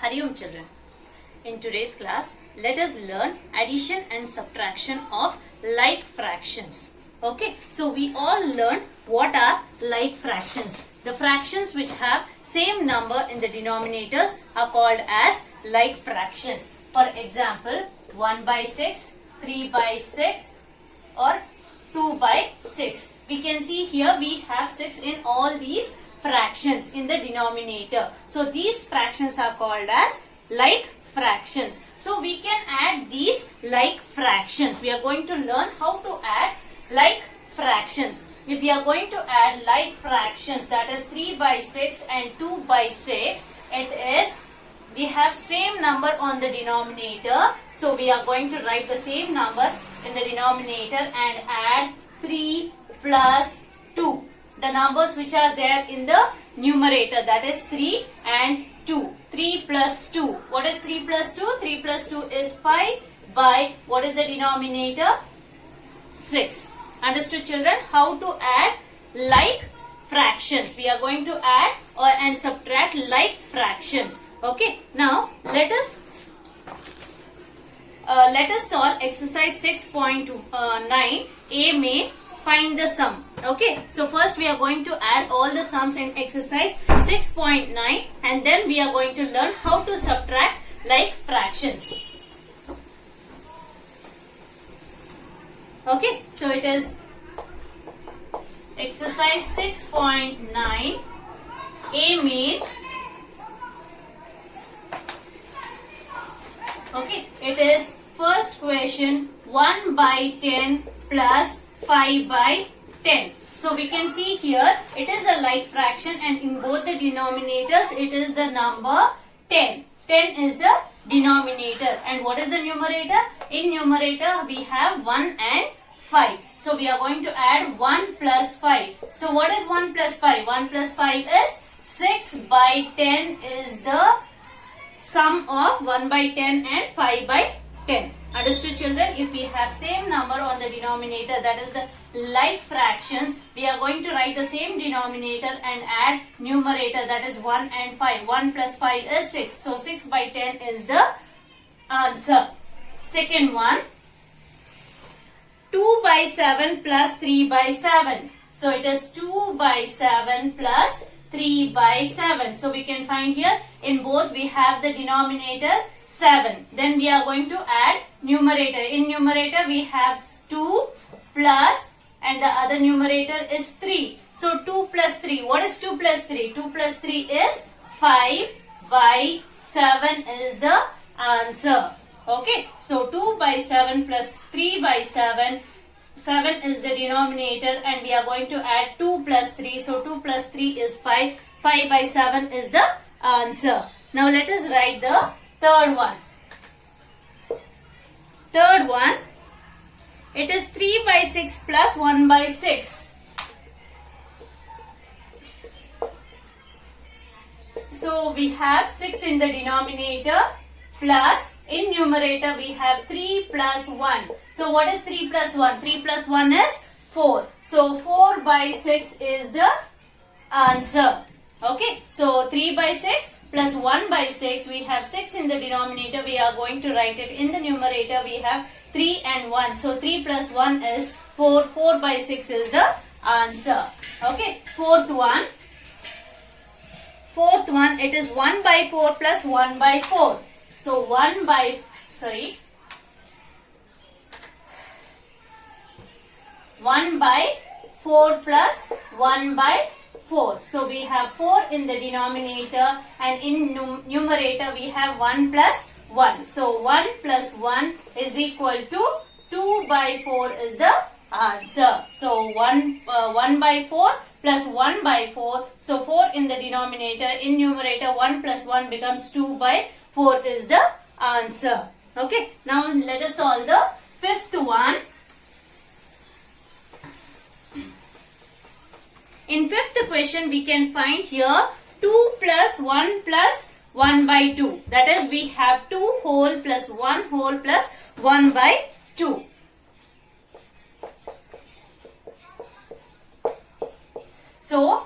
Hariom children. In today's class, let us learn addition and subtraction of like fractions. Okay, so we all learned what are like fractions. The fractions which have same number in the denominators are called as like fractions. For example, 1 by 6, 3 by 6 or 2 by 6. We can see here we have 6 in all these fractions in the denominator. So these fractions are called as like fractions. So we can add these like fractions. We are going to learn how to add like fractions. If we are going to add like fractions, that is 3 by 6 and 2 by 6, it is, we have same number on the denominator. So we are going to write the same number in the denominator and add 3 plus 2. The numbers which are there in the numerator, that is 3 and 2. 3 plus 2. What is 3 plus 2? 3 plus 2 is 5 by, what is the denominator? 6. Understood children? How to add like fractions. We are going to add and subtract like fractions. Okay. Now let us solve exercise 6.9. A may find the sum. Okay, so first we are going to add all the sums in exercise 6.9 and then we are going to learn how to subtract like fractions. Okay, so it is exercise 6.9. A main. Okay, it is first question 1 by 10 plus 5 by 10. So we can see here it is a like fraction and in both the denominators it is the number 10. 10 is the denominator and what is the numerator? In numerator we have 1 and 5. So we are going to add 1 plus 5. So what is 1 plus 5? 1 plus 5 is 6 by 10 is the sum of 1 by 10 and 5 by 10. Understood children? If we have same number on the denominator, that is the like fractions, we are going to write the same denominator and add numerator, that is 1 and 5. 1 plus 5 is 6. So 6 by 10 is the answer. Second one, 2 by 7 plus 3 by 7. So it is 2 by 7 plus 3 by 7. So we can find here in both we have the denominator 7. Then we are going to add numerator. In numerator we have 2 plus and the other numerator is 3. So 2 plus 3. What is 2 plus 3? 2 plus 3 is 5 by 7 is the answer. Okay. So 2 by 7 plus 3 by 7. 7 is the denominator and we are going to add 2 plus 3. So 2 plus 3 is 5. 5 by 7 is the answer. Now let us write the third one. Third one, it is 3 by 6 plus 1 by 6. So we have 6 in the denominator plus in numerator we have 3 plus 1. So what is 3 plus 1? 3 plus 1 is 4. So 4 by 6 is the answer. Okay. So 3 by 6 plus 1 by 6. We have 6 in the denominator. We are going to write it in the numerator. We have 3 and 1. So 3 plus 1 is 4. 4 by 6 is the answer. Okay. Fourth one. Fourth one, it is 1 by 4 plus 1 by 4. So 1 by 4 plus 1 by 4. So we have 4 in the denominator and in numerator we have 1 plus 1. So 1 plus 1 is equal to 2 by 4 is the answer. So 1 by 4 plus 1 by 4. So 4 in the denominator. In numerator 1 plus 1 becomes 2 by 4 is the answer. Okay. Now let us solve the fifth one. In fifth question we can find here 2 plus 1 plus 1 by 2. That is we have 2 whole plus 1 whole plus 1 by 2. So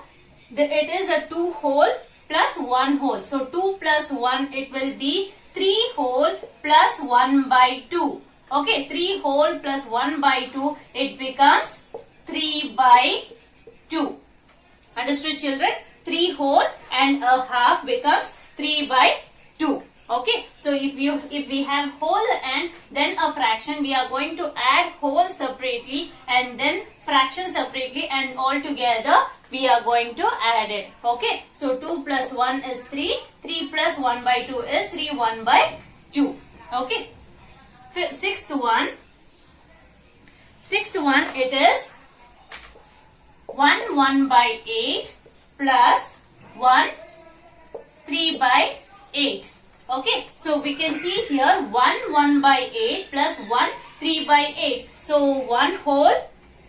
it is a 2 whole plus 1 whole. So 2 plus 1, it will be 3 whole plus 1 by 2. Okay, 3 whole plus 1 by 2, it becomes 3 by 2. Understood, children? 3 whole and a half becomes 3 by 2. Okay, so if we have whole and then a fraction, we are going to add whole separately and then fraction separately, and all together we are going to add it. Okay, so 2 plus 1 is 3, 3 plus 1 by 2 is 3, 1 by 2. Okay, sixth one, it is 1 by 8 plus 1 3 by 8. Okay, so we can see here 1 by 8 plus 1 3 by 8. So 1 whole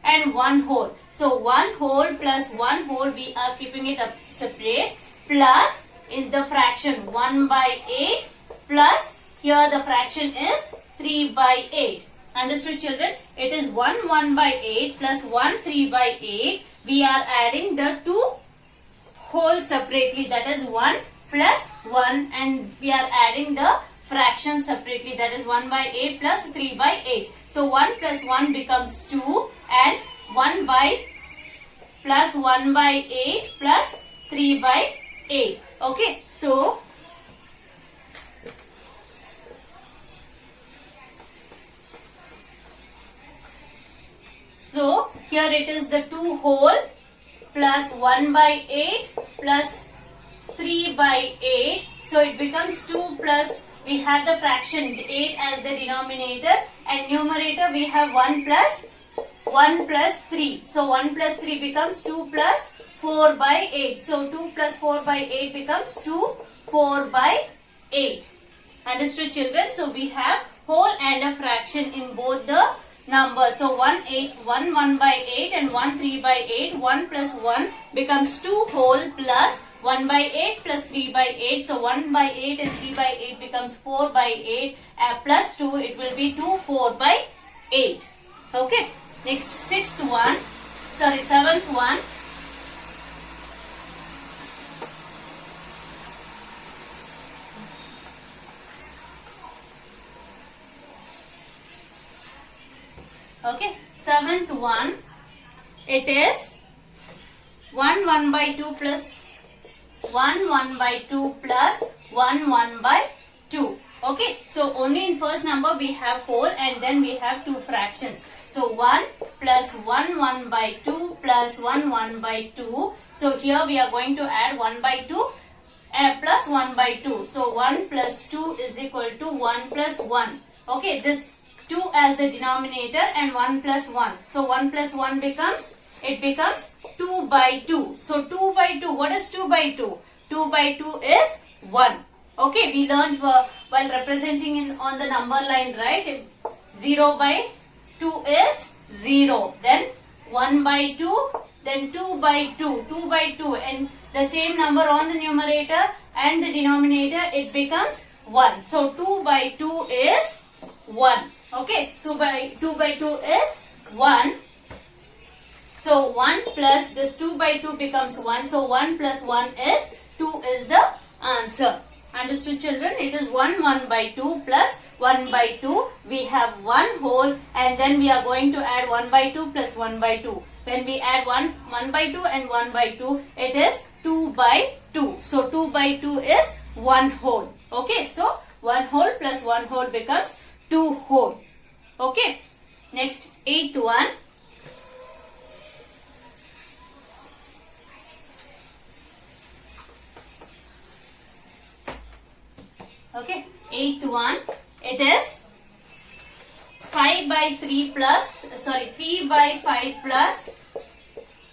and 1 whole. So 1 whole plus 1 whole, we are keeping it up separate, plus in the fraction 1 by 8 plus here the fraction is 3 by 8. Understood, children? It is 1 by 8 plus 1 3 by 8. We are adding the two whole separately, that is 1 plus 1, and we are adding the fraction separately, that is 1 by 8 plus 3 by 8. So 1 plus 1 becomes 2 and 1 by plus 1 by 8 plus 3 by 8. Okay, so here it is the 2 whole plus 1 by 8 plus 3 by 8. So it becomes 2 plus, we have the fraction 8 as the denominator, and numerator we have 1 plus 3. So 1 plus 3 becomes 2 plus 4 by 8. So 2 plus 4 by 8 becomes 2, 4 by 8. Understood, children? So we have whole and a fraction in both the numbers. So 1 by 8 and 1 3 by 8. 1 plus 1 becomes 2 whole plus 1 by 8 plus 3 by 8. So 1 by 8 and 3 by 8 becomes 4 by 8 plus 2. It will be 2 4 by 8. Okay. Next, seventh one. Okay, seventh one, it is 1 by 2 plus 1 by 2 plus 1 by 2. Okay, so only in first number we have whole and then we have two fractions. So 1 plus 1 by 2 plus 1 by 2. So here we are going to add 1 by 2 plus 1 by 2. So 1 plus 2 is equal to 1 plus 1. Okay, this 2 as the denominator and 1 plus 1. So 1 plus 1 becomes 2 by 2. So 2 by 2, what is 2 by 2? 2 by 2 is 1. Okay, we learned while representing on the number line, right? 0 by 2 is 0. Then 1 by 2, then 2 by 2, 2 by 2, and the same number on the numerator and the denominator, it becomes 1. So 2 by 2 is 1. Okay, so 2 by 2 is 1. So 1 plus this 2 by 2 becomes 1. So 1 plus 1 is 2 is the answer. Understood, children? It is 1 by 2 plus 1 by 2. We have 1 whole and then we are going to add 1 by 2 plus 1 by 2. When we add 1 by 2 and 1 by 2, it is 2 by 2. So 2 by 2 is 1 whole. Okay, so 1 whole plus 1 whole becomes 2 whole. Okay, next, eighth one. Okay, eighth one, it is 3 by 5 plus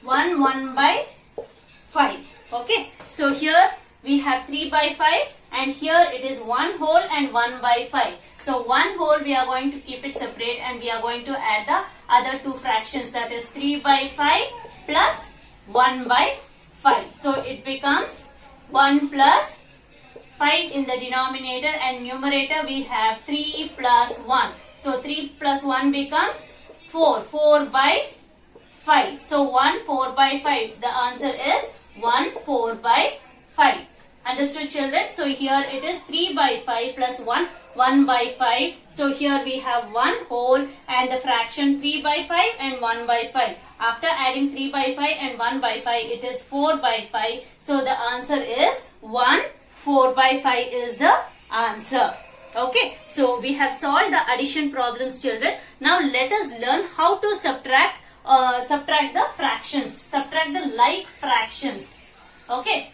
1 by 5. Okay, so here we have 3 by 5 and here it is 1 whole and 1 by 5. So 1 whole we are going to keep it separate and we are going to add the other two fractions, that is 3 by 5 plus 1 by 5. So it becomes 1 plus 5 in the denominator and numerator we have 3 plus 1. So 3 plus 1 becomes 4. 4 by 5. So 1 4 by 5. The answer is 1 4 by 5. Understood, children? So here it is 3 by 5 plus 1, 1 by 5. So here we have 1 whole and the fraction 3 by 5 and 1 by 5. After adding 3 by 5 and 1 by 5, it is 4 by 5. So the answer is 1, 4 by 5 is the answer. Okay, so we have solved the addition problems, children. Now let us learn how to subtract the fractions, subtract the like fractions. Okay.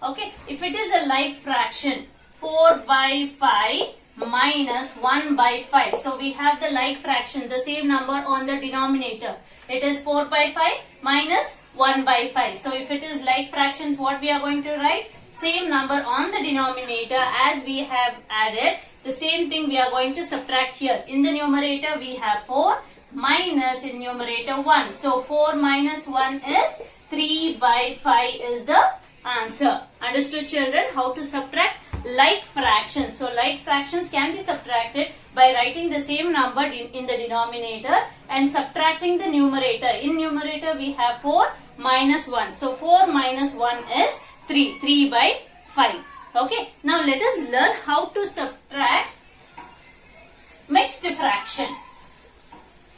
Okay, if it is a like fraction, 4 by 5 minus 1 by 5. So we have the like fraction, the same number on the denominator. It is 4 by 5 minus 1 by 5. So if it is like fractions, what we are going to write? Same number on the denominator as we have added. The same thing we are going to subtract here. In the numerator we have 4 minus in numerator 1. So 4 minus 1 is 3 by 5 is the answer. Understood, children? How to subtract like fractions. So like fractions can be subtracted by writing the same number in the denominator and subtracting the numerator. In numerator we have 4 minus 1. So 4 minus 1 is 3. 3 by 5. Okay. Now let us learn how to subtract mixed fraction.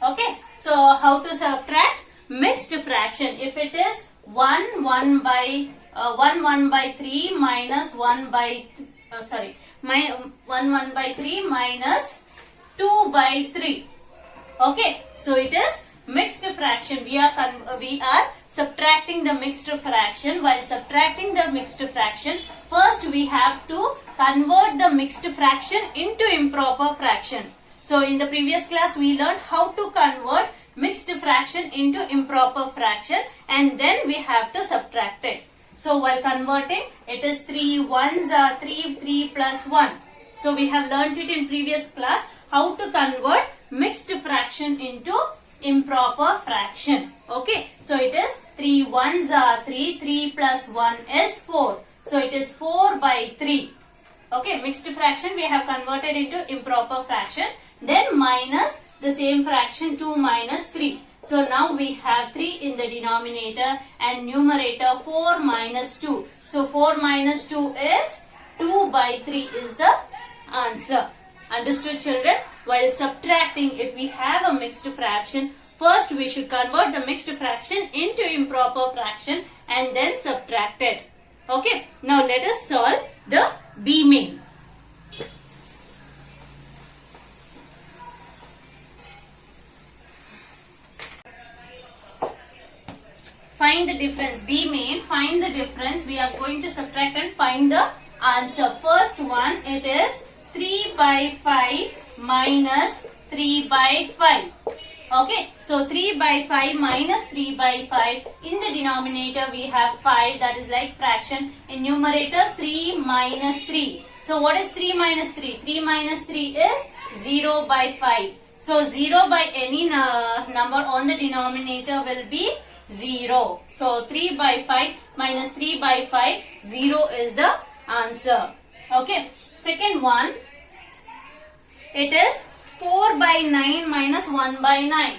Okay. So how to subtract mixed fraction? If it is 1 by 3 minus 1 by 3 minus 2 by 3. Okay, so it is mixed fraction. We are subtracting the mixed fraction. While subtracting the mixed fraction, first we have to convert the mixed fraction into improper fraction. So in the previous class we learned how to convert mixed fraction into improper fraction and then we have to subtract it. So while converting, it is 3 ones are 3, 3 plus 1. So we have learnt it in previous class how to convert mixed fraction into improper fraction. Okay, so it is 3 ones are 3, 3 plus 1 is 4. So it is 4 by 3. Okay, mixed fraction we have converted into improper fraction. Then minus the same fraction 2 minus 3. So now we have 3 in the denominator and numerator 4 minus 2. So 4 minus 2 is 2 by 3 is the answer. Understood, children? While subtracting, if we have a mixed fraction, first we should convert the mixed fraction into improper fraction and then subtract it. Okay. Now let us solve the B main. Find the difference. B main, find the difference. We are going to subtract and find the answer. First one, it is 3 by 5 minus 3 by 5. Okay, so 3 by 5 minus 3 by 5. In the denominator we have 5, that is like fraction. In numerator 3 minus 3. So what is 3 minus 3? 3 minus 3 is 0 by 5. So 0 by any number on the denominator will be 0. So 3 by 5 minus 3 by 5, 0 is the answer. Okay. Second one, it is 4 by 9 minus 1 by 9.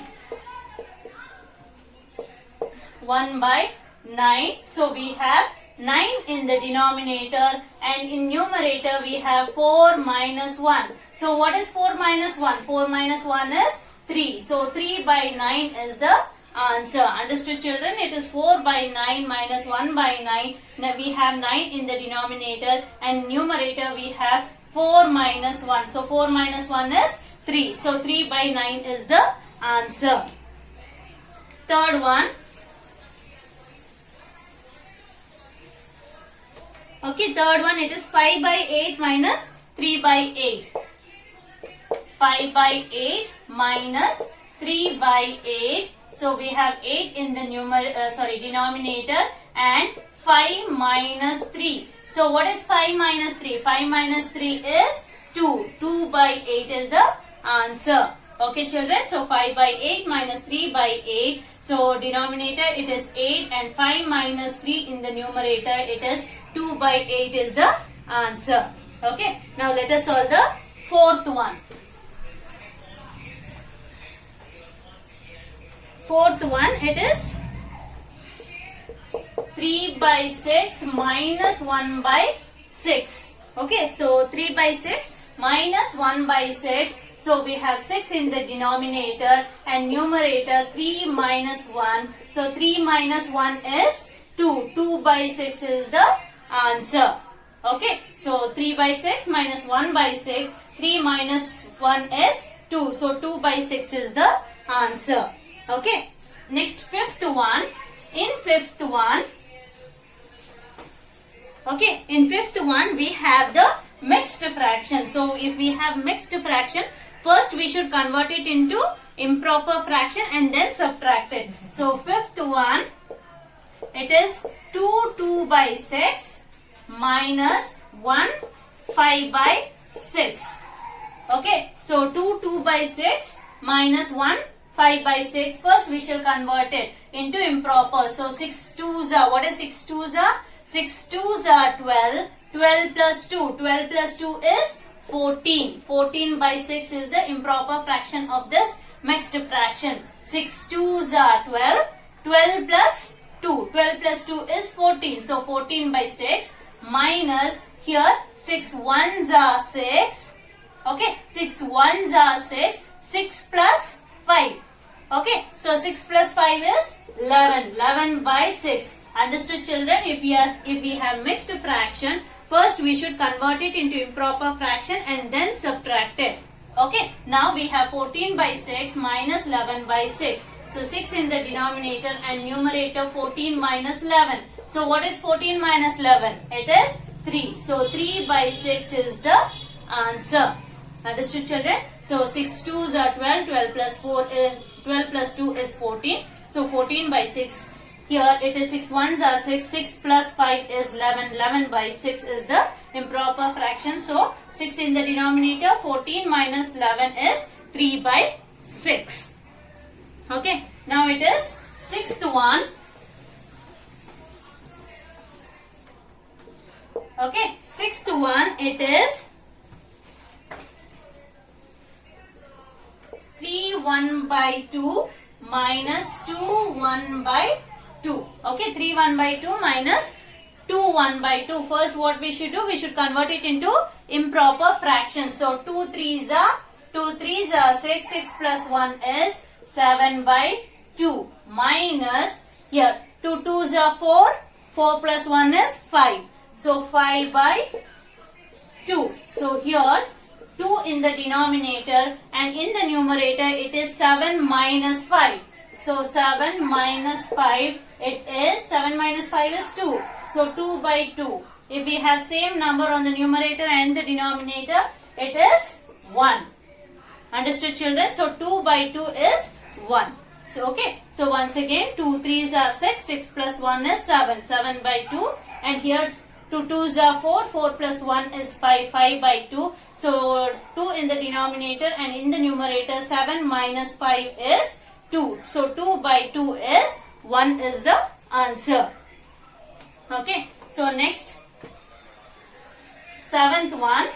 1 by 9. So we have 9 in the denominator and in numerator we have 4 minus 1. So what is 4 minus 1? 4 minus 1 is 3. So 3 by 9 is the answer. Understood, children? It is 4 by 9 minus 1 by 9. Now we have 9 in the denominator and numerator we have 4 minus 1. So 4 minus 1 is 3. So 3 by 9 is the answer. Third one. Okay, third one, it is 5 by 8 minus 3 by 8. 5 by 8 minus 3 by 8. So we have 8 in the denominator and 5 minus 3. So what is 5 minus 3? 5 minus 3 is 2. 2 by 8 is the answer. Okay, children. So 5 by 8 minus 3 by 8. So denominator it is 8 and 5 minus 3 in the numerator it is 2 by 8 is the answer. Okay. Now let us solve the fourth one. Fourth one, it is 3 by 6 minus 1 by 6. Okay, so 3 by 6 minus 1 by 6. So we have 6 in the denominator and numerator 3 minus 1. So 3 minus 1 is 2. 2 by 6 is the answer. Okay, so 3 by 6 minus 1 by 6. 3 minus 1 is 2. So 2 by 6 is the answer. Okay, next fifth one. In fifth one, okay, in fifth one we have the mixed fraction. So if we have mixed fraction, first we should convert it into improper fraction and then subtract it. So fifth one, it is 2 by 6 minus 1 5 by 6. Okay, so 2 by 6 minus 1 5 by 6. First we shall convert it into improper. So 6 2s are, what is 6 2s are? 6 2s are 12. 12 plus 2. 12 plus 2 is 14. 14 by 6 is the improper fraction of this mixed fraction. 6 2s are 12. 12 plus 2. 12 plus 2 is 14. So 14 by 6 minus here 6 1s are 6. Okay, 6 1s are 6. 6 plus 5. Okay, so 6 plus 5 is 11. 11 by 6. Understood, children? If we have mixed fraction, first we should convert it into improper fraction and then subtract it. Okay, now we have 14 by 6 minus 11 by 6. So 6 in the denominator and numerator 14 minus 11. So what is 14 minus 11? It is 3. So 3 by 6 is the answer. Understood, children? So 6 2s are 12. 12 plus 4 is 12 plus 2 is 14. So 14 by 6. Here it is 6 1s are 6. 6 plus 5 is 11. 11 by 6 is the improper fraction. So 6 in the denominator. 14 minus 11 is 3 by 6. Okay. Now it is sixth one. Okay. Sixth one, it is 3 1 by 2 minus 2 1 by 2. Okay, 3 1 by 2 minus 2 1 by 2. First what we should do? We should convert it into improper fraction. So 2 3s are 6. 6 plus 1 is 7 by 2 minus here 2 2s are 4. 4 plus 1 is 5. So 5 by 2. So here 2 in the denominator and in the numerator it is 7 minus 5. So 7 minus 5, it is 7 minus 5 is 2. So 2 by 2. If we have same number on the numerator and the denominator, it is 1. Understood, children? So 2 by 2 is 1. So okay. So once again 2 3s are 6. 6 plus 1 is 7. 7 by 2. And here 2 2s are 4. 4 plus 1 is 5. 5 by 2. So 2 in the denominator and in the numerator 7 minus 5 is 2. So 2 by 2 is 1 is the answer. Okay. So next, seventh one.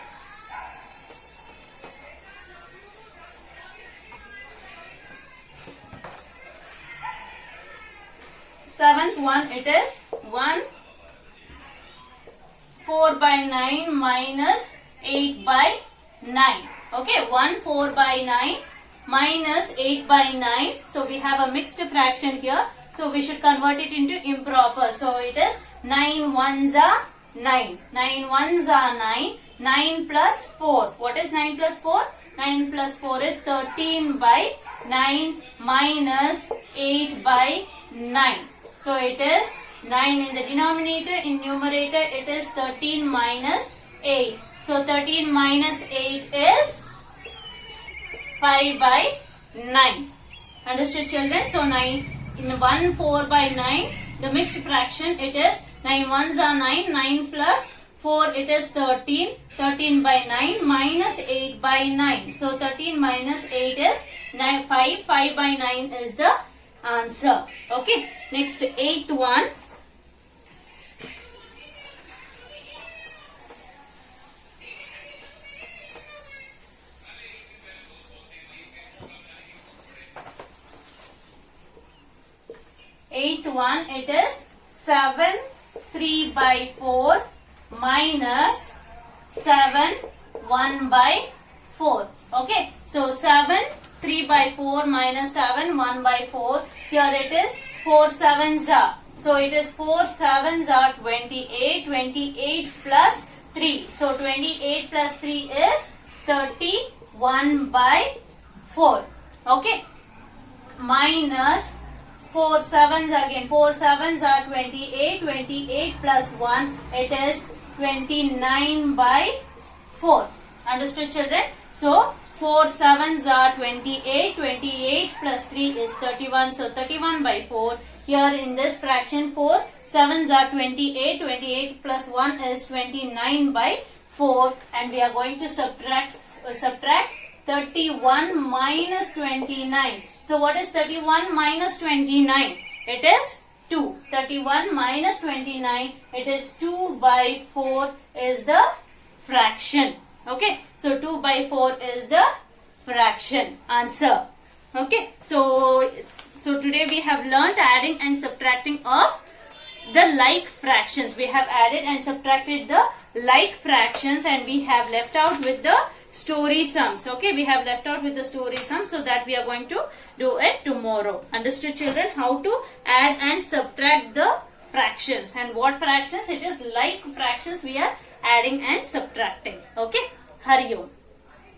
Seventh one, it is 1 4 by 9 minus 8 by 9. Okay, 1 4 by 9 minus 8 by 9. So we have a mixed fraction here. So we should convert it into improper. So it is 9 1s are 9. 9 1s are 9. 9 plus 4. What is 9 plus 4? 9 plus 4 is 13 by 9 minus 8 by 9. So it is 9 in the denominator. In numerator it is 13 minus 8. So 13 minus 8 is 5 by 9. Understood, children? So 9 in 1 4 by 9. The mixed fraction, it is 9 1s are 9. 9 plus 4, it is 13. 13 by 9 minus 8 by 9. So 13 minus 8 is 9, 5. 5 by 9 is the answer. Okay. Next, eighth one. Eighth one, it is 7 3 by 4 minus 7 1 by 4. Okay, so 7 3 by 4 minus 7 1 by 4. Here it is 4 sevens are. So it is 4 sevens are 28. 28 plus 3. So 28 plus 3 is 31 by 4. Okay, minus 4 sevens again. 4 sevens are 28. 28 plus 1, it is 29 by 4. Understood, children? So 4 sevens are 28. 28 plus 3 is 31. So 31 by 4. Here in this fraction, 4 sevens are 28. 28 plus 1 is 29 by 4. And we are going to subtract 31 minus 29. So what is 31 minus 29? It is 2. 31 minus 29, it is 2 by 4 is the fraction. Okay, so 2 by 4 is the fraction answer. Okay, so today we have learnt adding and subtracting of the like fractions. We have added and subtracted the like fractions, and we have left out with the story sums. Okay, we have left out with the story sums, so that we are going to do it tomorrow. Understood, children? How to add and subtract the fractions, and what fractions? It is like fractions we are adding and subtracting. Okay, Hari Om.